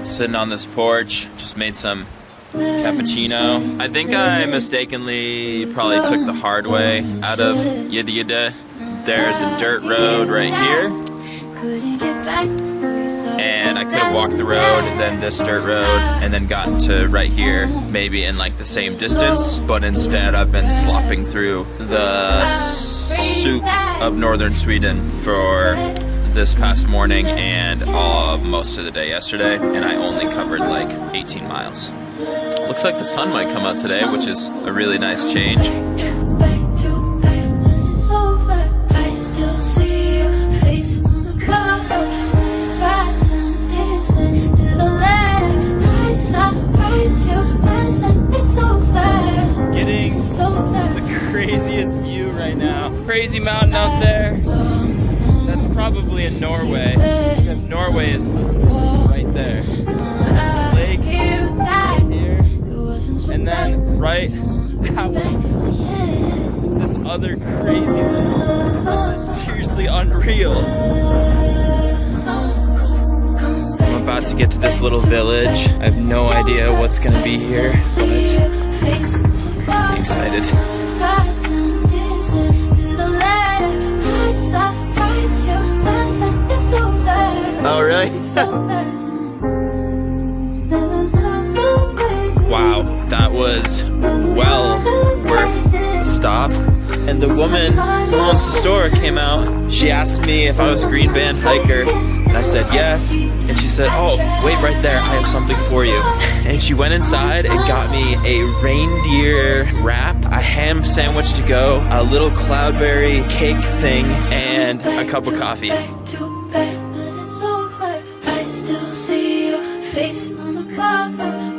Sitting on this porch, just made some cappuccino. I think I mistakenly probably took the hard way out of Yida Yida. There's a dirt road right here, and I could have walked the road, then this dirt road, and then gotten to right here, maybe in like the same distance, but instead I've been slopping through the soup of northern Sweden for this past morning and all of most of the day yesterday, and I only covered like 18 miles. Looks like the sun might come out today, which is a really nice change. Getting the craziest view right now. Crazy mountain out there. That's probably in Norway, because Norway is right there. This lake right here, and then right out this other crazy lake. This is seriously unreal. I'm about to get to this little village. I have no idea what's gonna be here, but I'm excited. Oh, really? Wow, that was well worth the stop. And the woman who owns the store came out. She asked me if I was a Green Band hiker, and I said yes. And she said, oh, wait right there, I have something for you. And she went inside and got me a reindeer wrap, a ham sandwich to go, a little cloudberry cake thing, and a cup of coffee. I still see your face on the cover.